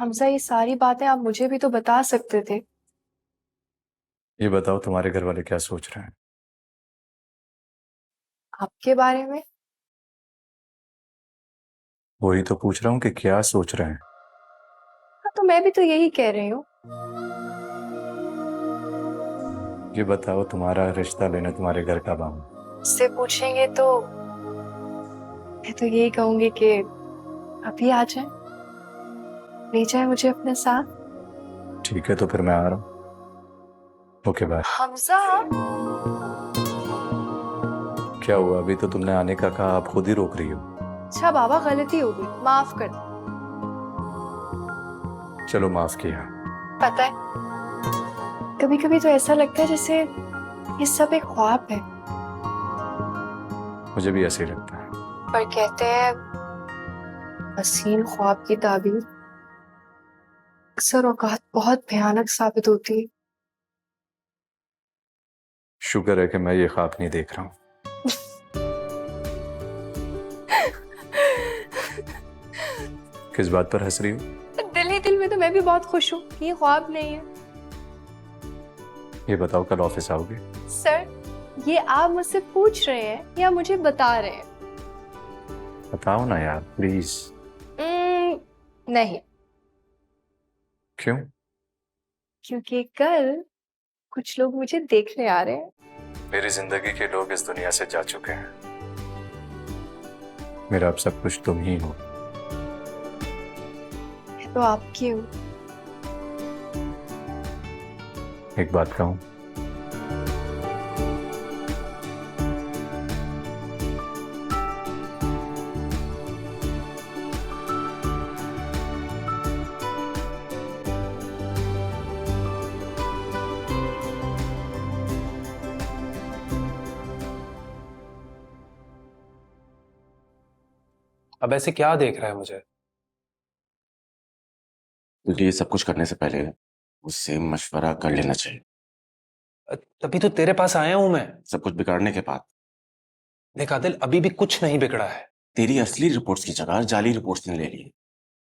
हमजा, ये सारी बातें आप मुझे भी तो बता सकते थे। ये बताओ तुम्हारे घर वाले क्या सोच रहे हैं? आपके बारे में? वही तो पूछ रहा हूँ कि क्या सोच रहे हैं। हाँ, तो मैं भी तो यही कह रही हूँ। ये बताओ तुम्हारा रिश्ता लेना तुम्हारे घर का काम। उससे पूछेंगे तो मैं तो यही कहूंगी कि अभी आ जाए, ले जाए मुझे अपने साथ। ठीक है, तो फिर मैं आ रहा हूँ। Okay bye. हमजा, क्या हुआ? अभी तो तुमने आने का कहा, आप खुद ही रोक रही हो। अच्छा बाबा, गलती हो गई, माफ कर दो। चलो माफ किया। पता है, कभी कभी तो ऐसा लगता है जैसे ये सब एक ख्वाब है। मुझे भी ऐसे ही लगता है। पर कहते हैं हसीन ख्वाब की ताबीर अक्सर औकात बहुत भयानक साबित होती है। शुक्र है कि मैं ये ख्वाब नहीं देख रहा हूँ। किस बात पर हंस रही हो? दिल ही दिल में तो मैं भी बहुत खुश हूँ कि ये ख्वाब नहीं है। ये बताओ, कल ऑफिस आओगे? सर, ये आप मुझसे पूछ रहे हैं या मुझे बता रहे हैं? बताओ ना यार प्लीज। नहीं, क्यों? क्योंकि कल कुछ लोग मुझे देखने आ रहे हैं। मेरी जिंदगी के लोग इस दुनिया से जा चुके हैं। मेरा अब सब कुछ तुम ही हो। मैं तो आपकी हूँ। एक बात कहूं? अब ऐसे क्या देख रहा है मुझे? तुझे ये सब कुछ करने से पहले उससे मशवरा कर लेना चाहिए। तभी तो तेरे पास आया हूं मैं। सब कुछ बिगाड़ने के बाद। देख आदिल, अभी भी कुछ नहीं बिगड़ा है। तेरी असली रिपोर्ट्स की जगह जाली रिपोर्ट्स ने ले ली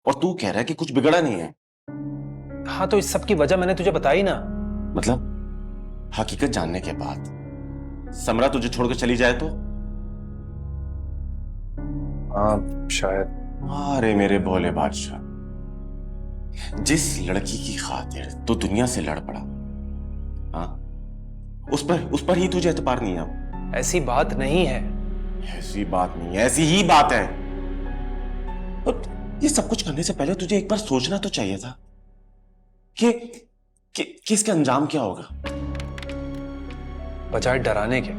और तू कह रहा है कि कुछ बिगड़ा नहीं है। हाँ, तो इस सब की वजह मैंने तुझे बताई ना। मतलब हकीकत जानने के बाद समरा तुझे छोड़कर चली जाए तो? हाँ शायद। अरे मेरे भोले बादशाह, जिस लड़की की खातिर तू दुनिया से लड़ पड़ा, हाँ, उस पर ही तुझे एतबार नहीं है। ऐसी बात नहीं है। ऐसी बात नहीं है, ऐसी ही बात है। और ये सब कुछ करने से पहले तुझे एक बार सोचना तो चाहिए था कि इसका अंजाम क्या होगा। बजाय डराने के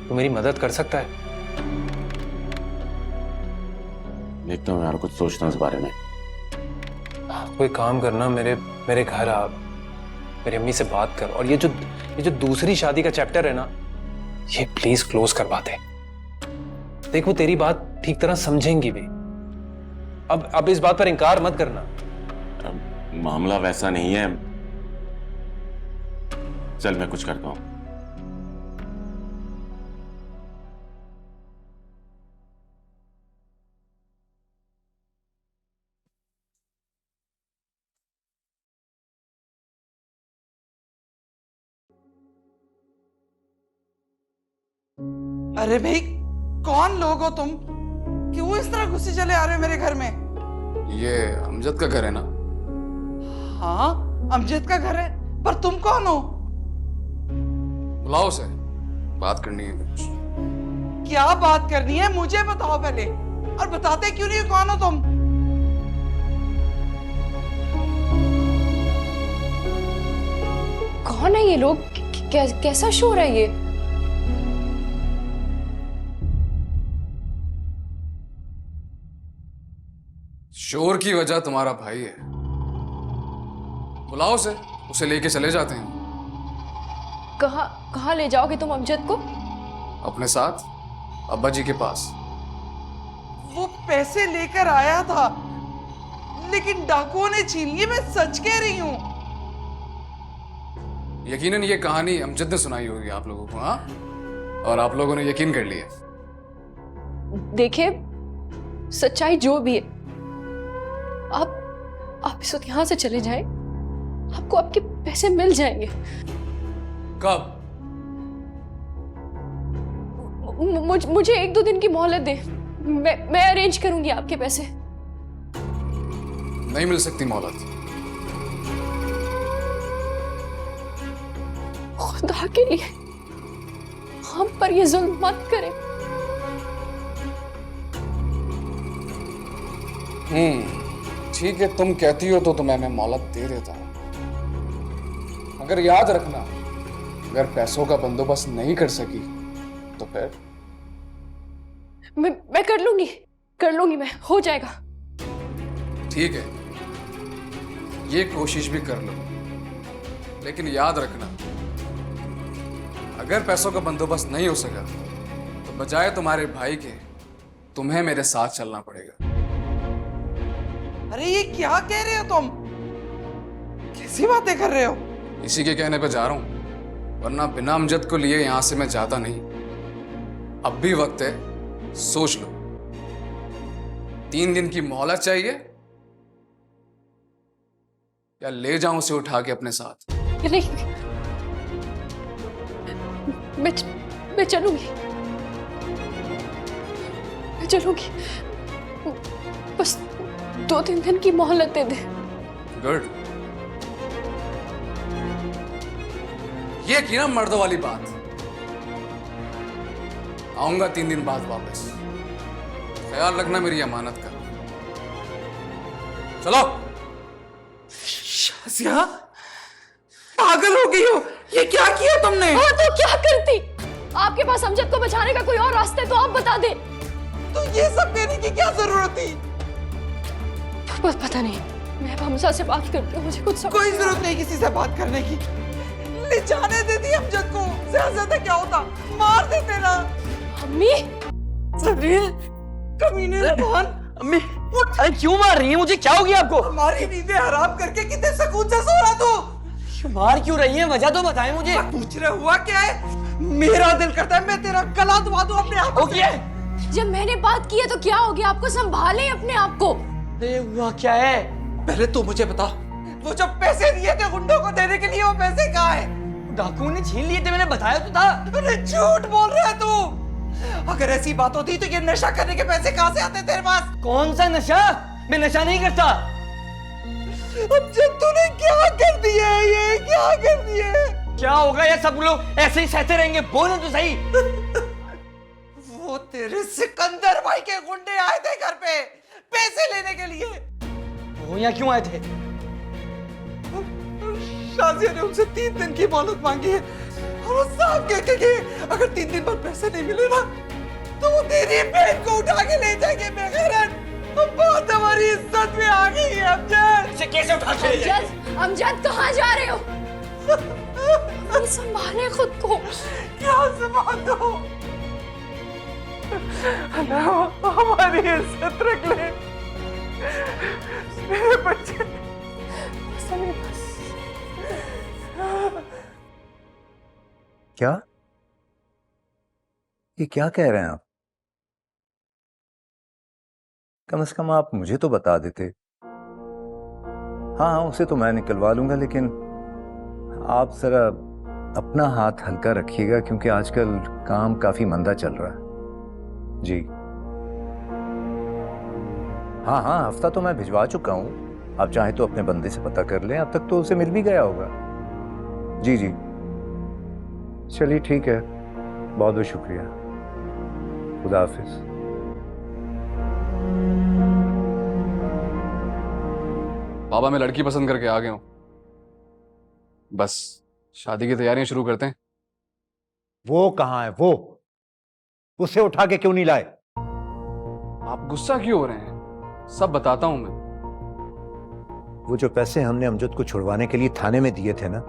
तू मेरी मदद कर सकता है। देखता हूँ यार, कुछ सोचता हूँ इस बारे में। कोई काम करना, मेरे घर आ, मेरी अम्मी से बात कर, और ये जो दूसरी शादी का चैप्टर है ना, ये प्लीज क्लोज करवा दे। देख, वो तेरी बात ठीक तरह समझेंगी भी। अब इस बात पर इनकार मत करना। मामला वैसा नहीं है। चल मैं कुछ करता हूँ। अरे भाई, कौन लोग हो तुम? क्यों इस तरह घुसे चले आ रहे हो मेरे घर में? ये अमजद का घर है ना? हाँ, अमजद का घर है, पर तुम कौन हो? बुलाओ उसे, बात करनी है कुछ। क्या बात करनी है मुझे बताओ पहले, और बताते क्यों नहीं हो कौन हो तुम? कौन है ये लोग? कैसा शोर है ये? शोर की वजह तुम्हारा भाई है। बुलाओ उसे लेके चले जाते हैं। कहाँ ले जाओगे तुम अमजद को? अपने साथ अब्बा जी के पास। वो पैसे लेकर आया था, लेकिन डाकुओं ने छीन लिए। मैं सच कह रही हूँ। यकीनन ये कहानी अमजद ने सुनाई होगी आप लोगों को, हाँ? और आप लोगों ने यकीन कर लिया। देखिए, सच्चाई जो भी है, आप इस वक्त यहाँ से चले जाएं, आपको आपके पैसे मिल जाएंगे। कब? मुझे 1-2 दिन की मोहलत दे, मैं अरेंज करूंगी आपके पैसे। नहीं मिल सकती मोहलत। खुदा के लिए हम पर ये जुल्म मत करें। ठीक है, तुम कहती हो तो तुम्हें मैं मोहलत दे देता हूं, मगर याद रखना अगर पैसों का बंदोबस्त नहीं कर सकी तो फिर मैं कर लूंगी, मैं हो जाएगा। ठीक है, ये कोशिश भी कर लो, लेकिन याद रखना अगर पैसों का बंदोबस्त नहीं हो सका तो बजाय तुम्हारे भाई के तुम्हें मेरे साथ चलना पड़ेगा। अरे ये क्या कह रहे हो तुम? कैसी बातें कर रहे हो? इसी के कहने पे जा रहा हूं, वरना बिना अमजद को लिए यहां से मैं जाता नहीं। अब भी वक्त है, सोच लो। 3 दिन की मोहलत चाहिए या ले जाऊं उसे उठा के अपने साथ? नहीं, मैं चलूंगी, बस 2-3 दिन की मोहलत दे दे। गुड, ये की ना मर्दों वाली बात। आऊंगा 3 दिन बाद वापस, ख्याल रखना मेरी अमानत का। चलो। शाजिया, पागल हो गई हो? ये क्या किया तुमने? हाँ तो क्या करती? आपके पास अमजद को बचाने का कोई और रास्ता है तो आप बता दे। तो ये सब कहने की क्या जरूरत थी? बस पता नहीं, मैं अब हमजा से बात करती हूँ, मुझे कुछ कोई जरूरत नहीं किसी से बात करने की। ले जाने देती अमजद को, ज्यादा क्या होता, मार देते ना। अम्मी, सबरीन, कमीने कौन? अम्मी, अरे क्यों मार रही है मुझे? क्या हो गया आपको? हमारी नींदें हराम करके कितने सुकून से सो रहा तू? मार क्यों रही है? वजह तो बताएं मुझे। पूछ रहे हुआ क्या है? मेरा दिल करता है मैं तेरा गला दबा दूं अपने आप को। जब मैंने बात की है तो क्या हो गया? आपको संभाले अपने आप को। अरे हुआ क्या है? पहले तू मुझे बता, वो जो पैसे दिए थे गुंडों को देने के लिए, वो पैसे कहाँ है? डाकुओं ने छीन लिए थे, मैंने बताया तो था। अरे झूठ बोल रहा है तू। अगर ऐसी बात होती तो ये नशा करने के पैसे कहाँ से आते तेरे पास? कौन सा नशा? मैं नशा नहीं करता। अब जब तूने क्या कर दिया है, ये क्या कर दिया है? क्या होगा? ये सब लोग ऐसे ही सहते रहेंगे? बोले तो सही। वो तेरे सिकंदर भाई के गुंडे आए थे घर पे पैसे लेने के लिए। वो यहाँ क्यों आए थे? शाजिया ने उनसे 3 दिन की मोहलत मांगी है और वो साफ कह के गए अगर 3 दिन बाद पैसे नहीं मिले ना तो वो तेरी बहन को उठा के ले जाएंगे। बेगैरत, अब बात हमारी इज्जत में आ गई है। अमजद, इसे कैसे उठा के ले जाए? अमजद कहाँ जा रहे हो? संभाले खुद को। क्या संभाल दो? अल्लाह हमारी इज्जत रख ले। मेरे बच्चे क्या? ये क्या कह रहे हैं आप? कम से कम आप मुझे तो बता देते। हाँ, उसे तो मैं निकलवा लूंगा, लेकिन आप जरा अपना हाथ हल्का रखिएगा क्योंकि आजकल काम काफी मंदा चल रहा है। जी हाँ, हफ्ता तो मैं भिजवा चुका हूं। आप चाहे तो अपने बंदे से पता कर लें, अब तक तो उसे मिल भी गया होगा। जी चलिए ठीक है, बहुत बहुत शुक्रिया। खुदा हाफिज। बाबा, मैं लड़की पसंद करके आ गया हूं, बस शादी की तैयारियां शुरू करते हैं। वो कहाँ है? वो उसे उठा के क्यों नहीं लाए? आप गुस्सा क्यों हो रहे हैं? सब बताता हूं मैं। वो जो पैसे हमने अमजद को छुड़वाने के लिए थाने में दिए थे ना,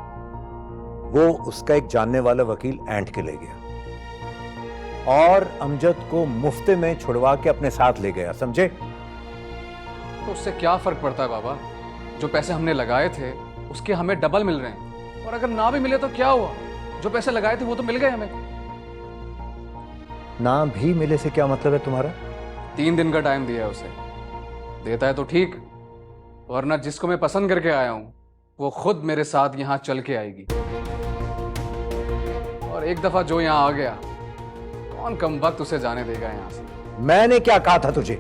वो उसका एक जानने वाला वकील ऐंठ के ले गया और अमजद को मुफ्त में छुड़वा के अपने साथ ले गया, समझे? तो उससे क्या फर्क पड़ता है बाबा? जो पैसे हमने लगाए थे उसके हमें डबल मिल रहे हैं, और अगर ना भी मिले तो क्या हुआ? जो पैसे लगाए थे वो तो मिल गए हमें। ना भी मिले से क्या मतलब है तुम्हारा? 3 दिन का टाइम दिया है उसे, देता है तो ठीक, वरना जिसको मैं पसंद करके आया हूं वो खुद मेरे साथ यहां चल के आएगी। और एक दफा जो यहां आ गया, कौन कम वक्त उसे जाने देगा यहां से। मैंने क्या कहा था तुझे?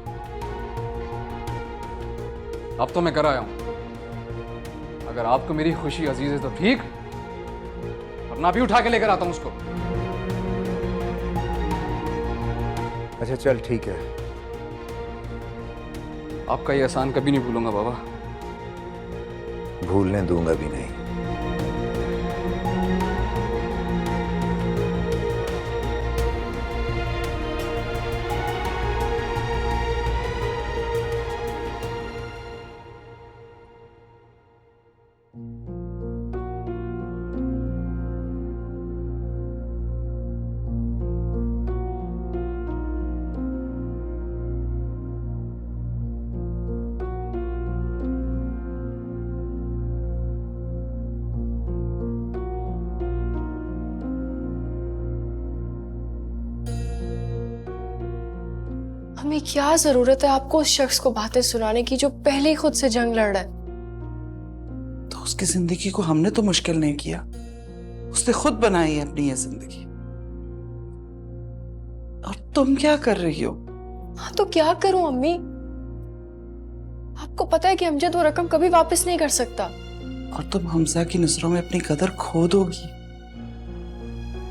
अब तो मैं कर आया हूं। अगर आपको मेरी खुशी अजीज है तो ठीक, वरना भी उठा के लेकर आता हूं उसको। अच्छा चल ठीक है। आपका ये एहसान कभी नहीं भूलूंगा बाबा। भूलने दूंगा भी नहीं। हमें क्या जरूरत है आपको उस शख्स को बातें सुनाने की जो पहले ही खुद से जंग लड़ रहा है? तो उसकी जिंदगी को हमने तो मुश्किल नहीं किया, उसने खुद बनाई है अपनी ये जिंदगी। और तुम क्या कर रही हो? हाँ तो क्या करूं अम्मी? आपको पता है कि अमजद वो रकम कभी वापस नहीं कर सकता। और तुम हमजा की नजरों में अपनी कदर खो दोगी।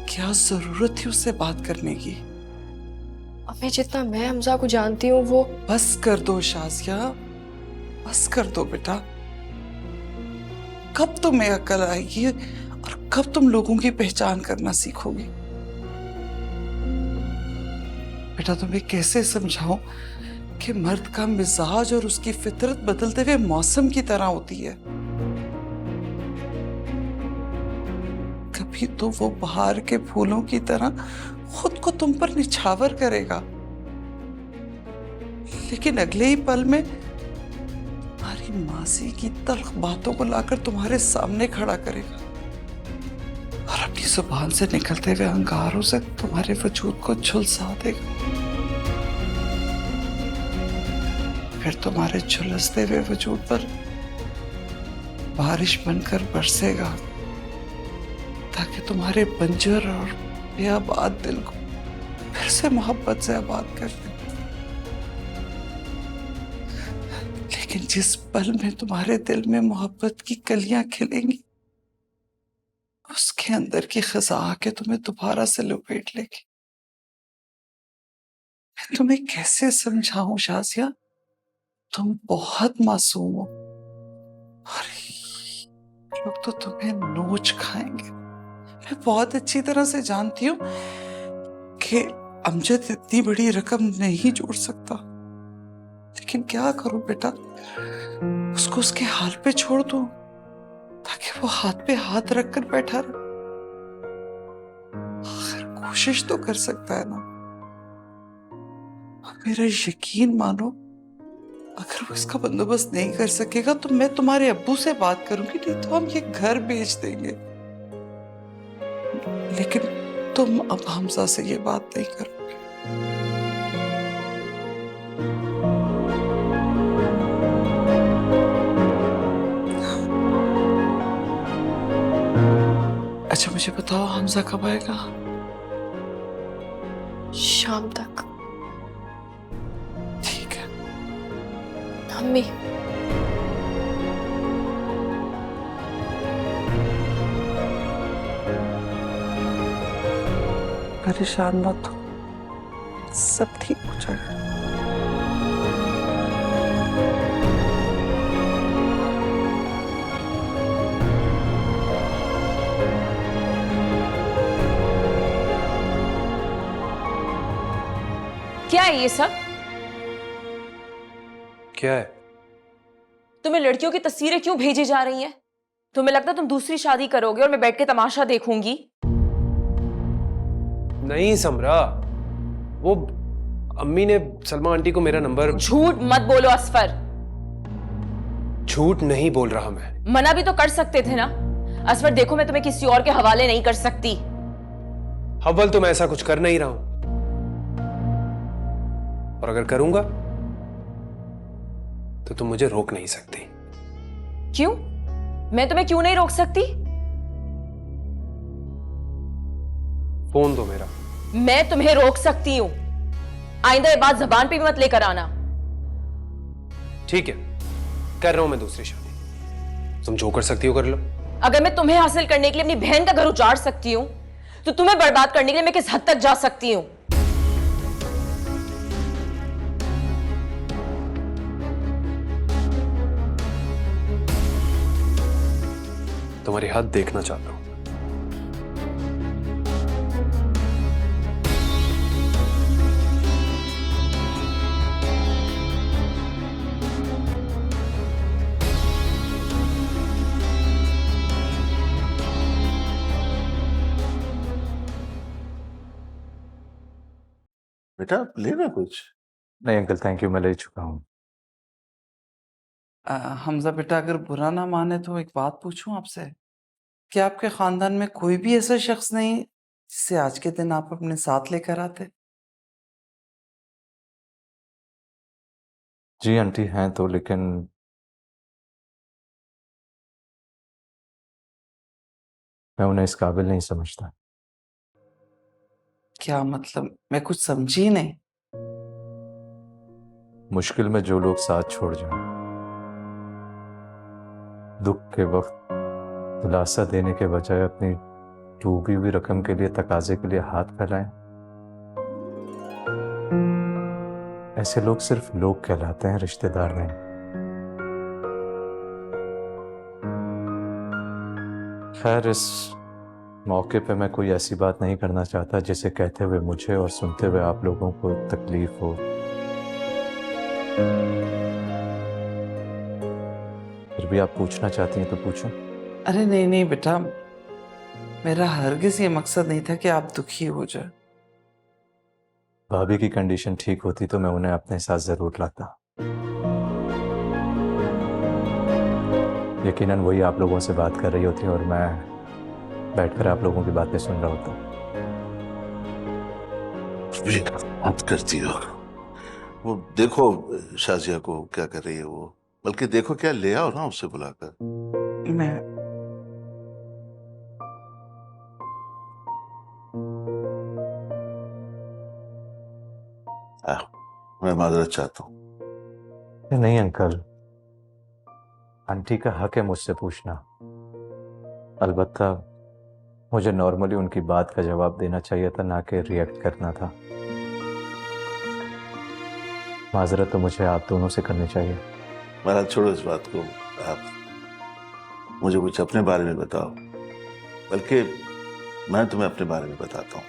क्या जरूरत थी उससे बात करने की? अम्मी जितना मैं हमजा को जानती हूँ वो। बस कर दो शाजिया, बस कर दो बेटा। कब तुम्हें अकल आएगी और कब तुम लोगों की पहचान करना सीखोगी? बेटा तुम्हें कैसे समझाऊं कि मर्द का मिजाज और उसकी फितरत बदलते हुए मौसम की तरह होती है। कभी तो वो बाहर के फूलों की तरह खुद को तुम पर निछावर करेगा, लेकिन अगले ही पल में तुम्हारी मासी की तल्ख बातों को लाकर तुम्हारे सामने खड़ा करेगा और अपनी जुबान से निकलते हुए अंगारों से तुम्हारे वजूद को झुलसा देगा। फिर तुम्हारे झुलसते हुए वजूद पर बारिश बनकर बरसेगा ताकि तुम्हारे बंजर और बेआबाद दिल को फिर से मोहब्बत से आबाद कर दे। लेकिन जिस पल में तुम्हारे दिल में मोहब्बत की कलियां खिलेंगी, उसके अंदर की खिजा आके तुम्हें दोबारा से लपेट लेगी। मैं तुम्हें कैसे समझाऊं शाजिया? तुम बहुत मासूम हो और लोग तो तुम्हें नोच खाएंगे। मैं बहुत अच्छी तरह से जानती हूँ कि अमजद इतनी बड़ी रकम नहीं जोड़ सकता, लेकिन क्या करूं बेटा, उसको उसके हाल पे छोड़ दूं ताकि वो हाथ पे हाथ रखकर बैठा रहे। आखिर कोशिश तो कर सकता है ना। मेरा यकीन मानो, अगर वो इसका बंदोबस्त नहीं कर सकेगा तो मैं तुम्हारे अब्बू से बात करूंगी, नहीं तो हम ये घर बेच देंगे। लेकिन तुम अब हमजा से ये बात नहीं करोगे। अच्छा मुझे बताओ हमजा कब आएगा? शाम तक। ठीक है। अम्मी परेशान मत हो, सब ठीक हो जाएगा। क्या है ये सब? क्या है? तुम्हें लड़कियों की तस्वीरें क्यों भेजी जा रही हैं? तुम्हें लगता है तुम दूसरी शादी करोगे और मैं बैठ के तमाशा देखूंगी? नहीं समरा, वो अम्मी ने सलमा आंटी को मेरा नंबर। झूठ मत बोलो असफर। झूठ नहीं बोल रहा मैं। मना भी तो कर सकते थे ना। असफर देखो, मैं तुम्हें किसी और के हवाले नहीं कर सकती। अव्वल तो मैं ऐसा कुछ कर नहीं रहा हूं, और अगर करूंगा तो तुम मुझे रोक नहीं सकती। क्यों? मैं तुम्हें क्यों नहीं रोक सकती? फोन दो मेरा। मैं तुम्हें रोक सकती हूँ। आइंदा ये बात जबान पे भी मत लेकर आना। ठीक है, कर रहा हूं मैं दूसरी शादी। तुम जो कर सकती हो कर लो। अगर मैं तुम्हें हासिल करने के लिए अपनी बहन का घर उजाड़ सकती हूँ, तो तुम्हें बर्बाद करने के लिए मैं किस हद तक जा सकती हूँ? तुम्हारी हद देखना चाहता हूं। बेटा लेना कुछ। नहीं अंकल थैंक यू, मैं ले चुका हूँ। हमजा बेटा, अगर बुरा ना माने तो एक बात पूछूं आपसे। क्या आपके खानदान में कोई भी ऐसा शख्स नहीं जिसे आज के दिन आप अपने साथ लेकर आते? जी आंटी हैं तो, लेकिन मैं उन्हें इस काबिल नहीं समझता। क्या मतलब? मैं कुछ समझी नहीं। मुश्किल में जो लोग साथ छोड़ जाएं, दुख के वक्त दिलासा देने के बजाय अपनी डूबी हुई रकम के लिए तकाजे के लिए हाथ फैलाएं, ऐसे लोग सिर्फ लोग कहलाते हैं, रिश्तेदार नहीं। खैर, इस मौके पे मैं कोई ऐसी बात नहीं करना चाहता जिसे कहते हुए मुझे और सुनते हुए आप लोगों को तकलीफ हो। फिर भी आप पूछना चाहती हैं तो पूछो। अरे नहीं नहीं बेटा, मेरा हरगिज ये मकसद नहीं था कि आप दुखी हो जाए। भाभी की कंडीशन ठीक होती तो मैं उन्हें अपने साथ जरूर लाता। यकीनन वही आप लोगों से बात कर रही होती और मैं बैठकर आप लोगों की बातें सुन रहा होता। बात करती हो। वो देखो शाजिया को क्या कर रही है वो, बल्कि देखो क्या ले आओ ना उससे बुलाकर। मैं मैं माजरत चाहता हूँ। नहीं अंकल, आंटी का हक है मुझसे पूछना। अलबत्ता मुझे नॉर्मली उनकी बात का जवाब देना चाहिए था, ना कि रिएक्ट करना था। माजरत तो मुझे आप दोनों से करनी चाहिए। महाराज छोड़ो इस बात को, आप मुझे कुछ अपने बारे में बताओ, बल्कि मैं तुम्हें अपने बारे में बताता हूँ।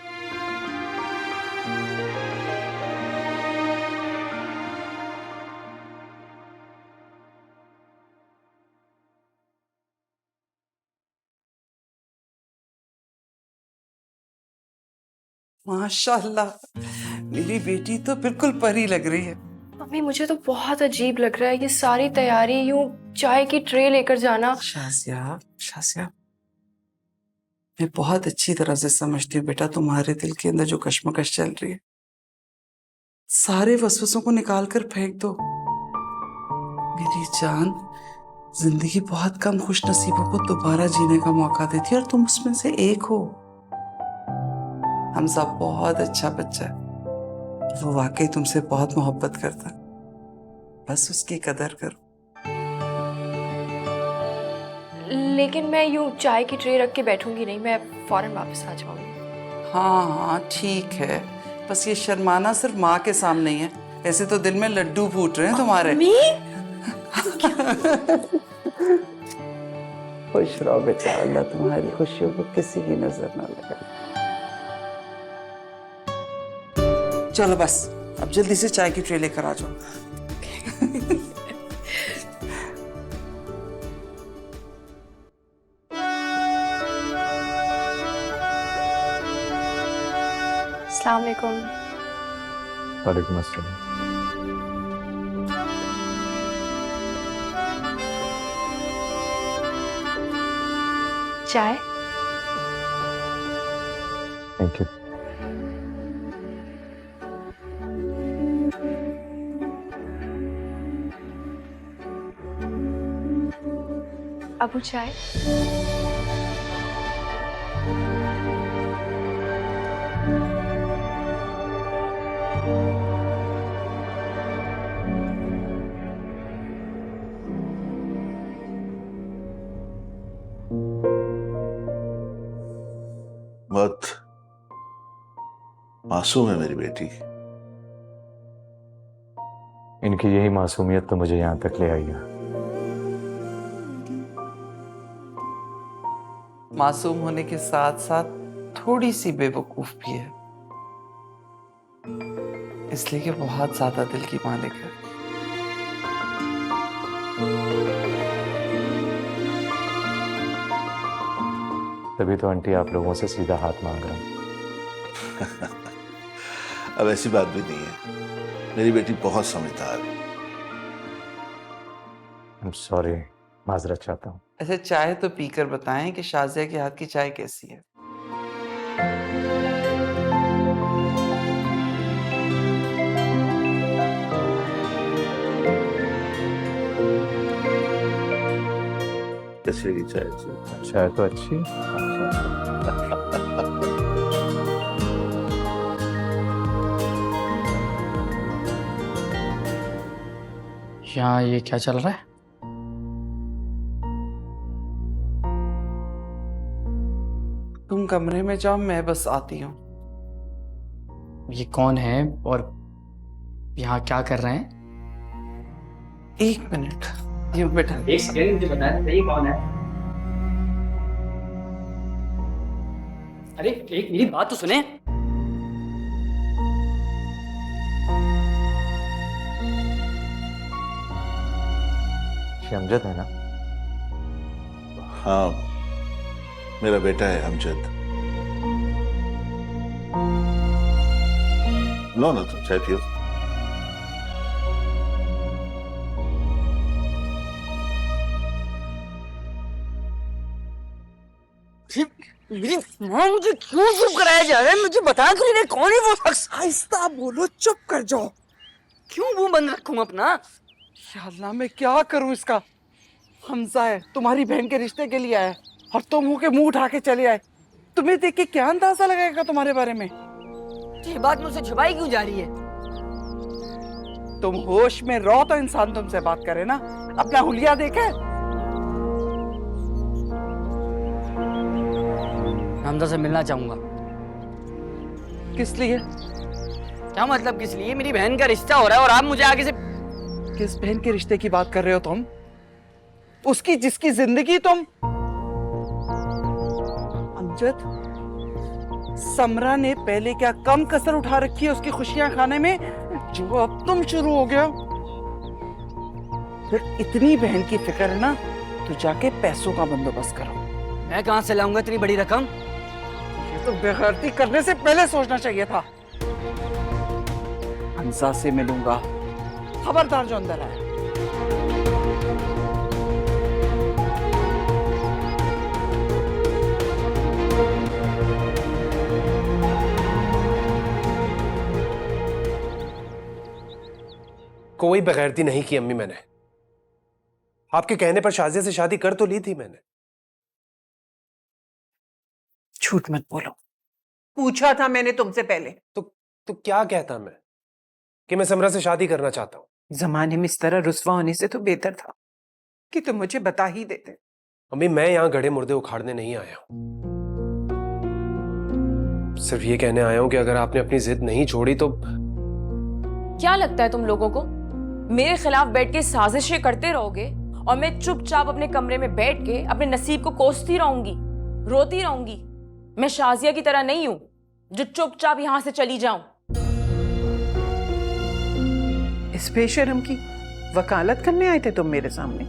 माशाल्लाह, मेरी बेटी तो बिल्कुल परी लग रही है। मम्मी मुझे तो बहुत अजीब लग रहा है ये सारी तैयारी, यूं चाय की ट्रे लेकर जाना। शाजिया, शाजिया, मैं बहुत अच्छी तरह से समझती हूँ बेटा तुम्हारे दिल के अंदर जो कश्मकश चल रही है। सारे वसवसों को निकाल कर फेंक दो। मेरी जान, जिंदगी बहुत कम खुश नसीबों को दोबारा जीने का मौका देती है और तुम उसमें से एक हो। हमजा बहुत अच्छा बच्चा है, वो वाकई तुमसे बहुत मोहब्बत करता है, बस उसकी कदर करो। लेकिन मैं यूं चाय की ट्रे रख के बैठूंगी नहीं, मैं फौरन वापस आ जाऊंगी। हाँ हाँ ठीक है, बस ये शर्माना सिर्फ माँ के सामने ही है, ऐसे तो दिल में लड्डू फूट रहे हैं तुम्हारे। खुश रहो बेटा, अल्लाह तुम्हारी खुशियों को किसी की नजर ना लगे। चलो बस अब जल्दी से चाय की ट्रे लेकर आ जाओ। अस्सलाम वालेकुम। वालेकुम अस्सलाम। चाय। Thank you. अबू चाय? बहुत मासूम है मेरी बेटी। इनकी यही मासूमियत तो मुझे यहाँ तक ले आई है। मासूम होने के साथ साथ थोड़ी सी बेवकूफ भी है, इसलिए कि बहुत ज्यादा दिल की मालिक है। तभी तो आंटी आप लोगों से सीधा हाथ मांग रहा हूँ। अब ऐसी बात भी नहीं है, मेरी बेटी बहुत समझदार है। I'm sorry, माजरत चाहता हूँ। ऐसे चाय तो पीकर बताएं कि शाजिया के हाथ की चाय कैसी है। कैसी लगी चाय? चाय तो अच्छी है। यहाँ ये क्या चल रहा है? तुम कमरे में जाओ, मैं बस आती हूँ। ये कौन है और यहाँ क्या कर रहे हैं? 1 मिनट, ये बैठा। एक सेकंड, मुझे बताया ये कौन है? अरे एक मेरी बात तो सुने। ये अमजद है ना? हाँ, मेरा बेटा है अमजद। लो ना, तुम चाय पियो। मेरी माँ, मुझे क्यों चुप कराया जा रहा है? मुझे बता क्यों नहीं, कौन है वो शख्स? आहिस्ता बोलो, चुप कर जाओ। क्यों मुंह बंद रखूं अपना? या अल्लाह, मैं क्या करूं इसका? हमजा है, तुम्हारी बहन के रिश्ते के लिए आया है, और तुम हो के मुंह उठा के चले आए। तुम्हें देख के क्या अंदाजा लगाएगा तुम्हारे बारे में? ये बात मुझसे छुपाई क्यों जा रही है? तुम होश में रहो तो इंसान तुमसे बात करे ना। अपना हुलिया देखे। हमजा से मिलना चाहूंगा। किस लिए? क्या मतलब किस लिए? मेरी बहन का रिश्ता हो रहा है और आप मुझे आगे से... किस बहन के रिश्ते की बात कर रहे हो तुम? उसकी जिसकी जिंदगी तुम... अमजद, समरा ने पहले क्या कम कसर उठा रखी है उसकी खुशियां खाने में, जो अब तुम शुरू हो गए हो? फिर इतनी बहन की फिक्र है ना, तो जाके पैसों का बंदोबस्त करो। मैं कहां से लाऊंगा इतनी बड़ी रकम? ये तो बेगैरती करने से पहले सोचना चाहिए था। हमजा से मिलूंगा, खबरदार जो अंदर आए। कोई बेगैरती नहीं की अम्मी मैंने। आपके कहने पर शाजिया से शादी कर तो ली थी मैंने। झूठ मत बोलो, पूछा था मैंने तुमसे पहले। तो क्या कहता मैं कि मैं समरा से शादी करना चाहता हूं? जमाने में इस तरह रुस्वा होने से तो बेहतर था कि तुम मुझे बता ही देते। अम्मी, मैं यहां गड़े मुर्दे उखाड़ने नहीं आया हूं। सिर्फ ये कहने आया हूं कि अगर आपने अपनी जिद नहीं छोड़ी तो... क्या लगता है तुम लोगों को मेरे खिलाफ बैठ के साजिशें करते रहोगे और मैं चुपचाप अपने कमरे में बैठ के अपने नसीब को कोसती रहूंगी, रोती रहूंगी? मैं शाजिया की तरह नहीं हूं जो चुपचाप यहां से चली जाऊं। इस बेशरम की वकालत करने आए थे तुम मेरे सामने?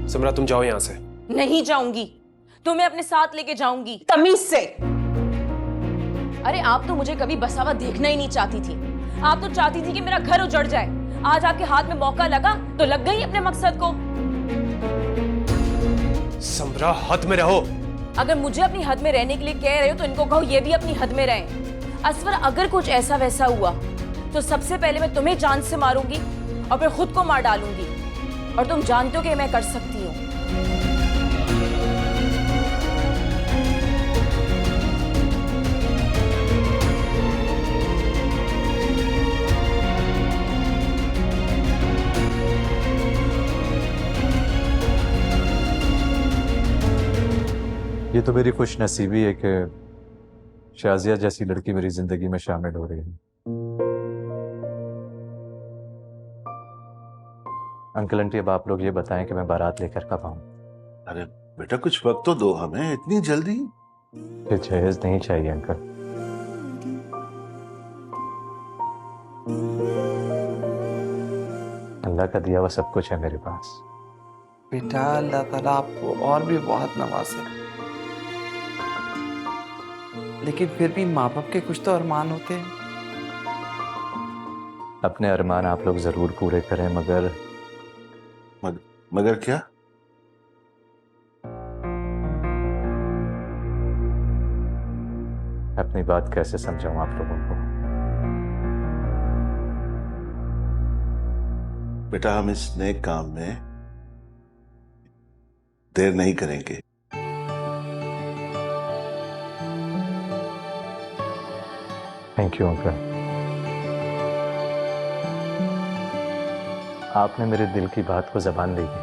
समरा, तुम जाओ यहां से। नहीं जाऊंगी, तुम्हें अपने साथ लेके जाऊंगी तमीज से। अरे आप तो मुझे कभी बसावा देखना ही नहीं चाहती थी। आप तो चाहती थी कि मेरा घर उजड़ जाए। आज आपके हाथ में मौका लगा तो लग गई अपने मकसद को। समरा, हद में रहो। अगर मुझे अपनी हद में रहने के लिए कह रहे हो तो इनको कहो ये भी अपनी हद में रहें। असवर, अगर कुछ ऐसा वैसा हुआ तो सबसे पहले मैं तुम्हें जान से मारूंगी और फिर खुद को मार डालूंगी, और तुम जानते हो कि मैं कर सकती हूँ। ये तो मेरी खुश नसीबी है कि शाजिया जैसी लड़की मेरी जिंदगी में शामिल हो रही है। अंकल आंटी, अब आप लोग ये बताएं कि मैं बारात लेकर कब आऊं? अरे बेटा कुछ वक्त तो दो हमें, इतनी जल्दी? फिर जहेज नहीं चाहिए अंकल। अल्लाह का दिया हुआ सब कुछ है मेरे पास। बेटा अल्लाह ताला आपको और भी बहुत नवाजे, लेकिन फिर भी माँ बाप के कुछ तो अरमान होते हैं। अपने अरमान आप लोग जरूर पूरे करें, मगर क्या? अपनी बात कैसे समझाऊं आप लोगों को? बेटा हम इस नेक काम में देर नहीं करेंगे। Thank you uncle. आपने मेरे दिल की बात को जबान दे दी।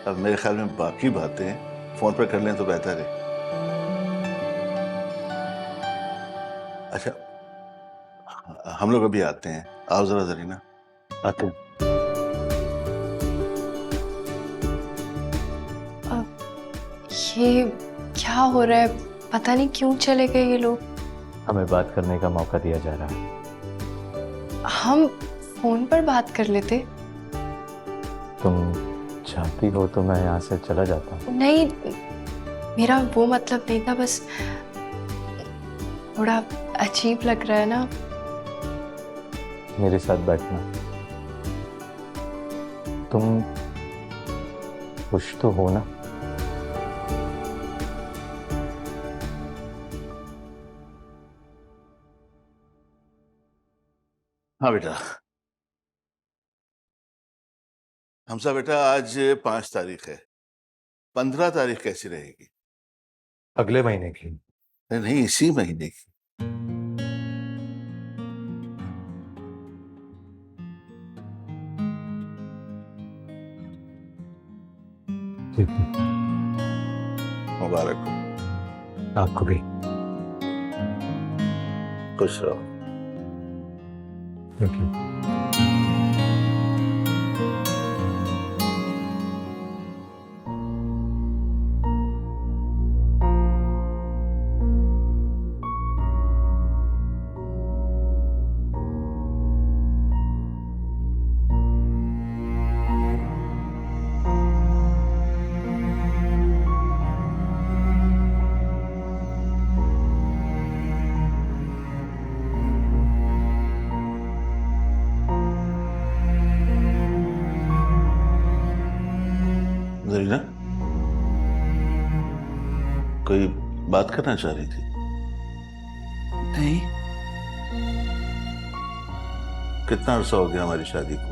अब मेरे ख्याल में बाकी बातें फोन पर कर लें तो बेहतर है। अच्छा हम लोग अभी आते हैं, आओ जरा जरीना। आते हैं। ये क्या हो रहा है? पता नहीं क्यों चले गए ये लोग। हमें बात करने का मौका दिया जा रहा है। हम फोन पर बात कर लेते। तुम चाहती हो तो मैं यहाँ से चला जाता हूँ। नहीं, मेरा वो मतलब नहीं था, बस थोड़ा अजीब लग रहा है ना। मेरे साथ बैठना। तुम खुश तो हो ना? हाँ बेटा। हमसा बेटा आज 5 तारीख है, 15 तारीख कैसी रहेगी? अगले महीने की। नहीं इसी महीने की। ठीक है। मुबारक हो। आपको भी। खुश रहो। Thank you. जरीना कोई बात करना चाह रही थी? नहीं। कितना अरसा हो गया हमारी शादी को?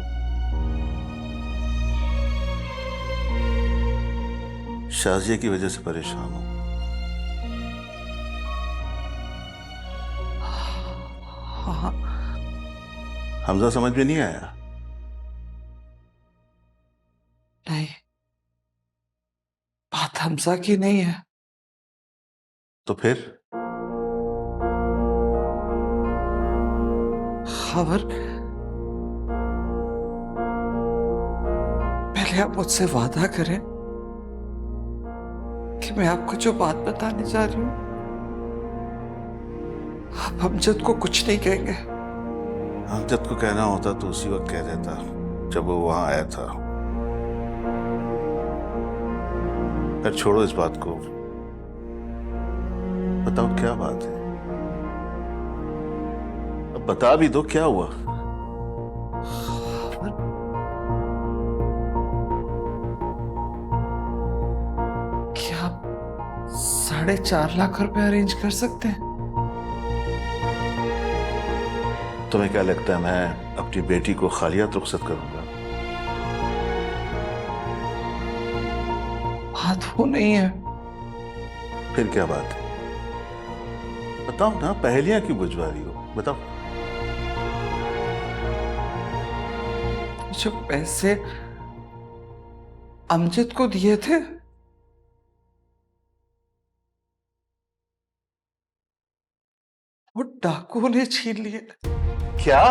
शाजिया की वजह से परेशान हूं। हाँ। हमजा समझ में नहीं आया? नहीं, बात हमजा की नहीं है। तो फिर? खबर पहले आप मुझसे वादा करें कि मैं आपको जो बात बताने जा रही हूं आप अमजद को कुछ नहीं कहेंगे। अमजद को कहना होता तो उसी वक्त कह देता जब वो वहां आया था। फिर छोड़ो इस बात को, बताओ क्या बात है? अब बता भी दो क्या हुआ। क्या आप 4.5 लाख रुपए अरेंज कर सकते हैं? तुम्हें क्या लगता है मैं अपनी बेटी को खालियात रुखसत करूंगा? बात वो नहीं है। फिर क्या बात है? बताओ ना, पहेलियां क्यों बुझवा रही हो? बताओ। जो पैसे अमजद को दिए थे, वो डाकुओं ने छीन लिए। क्या?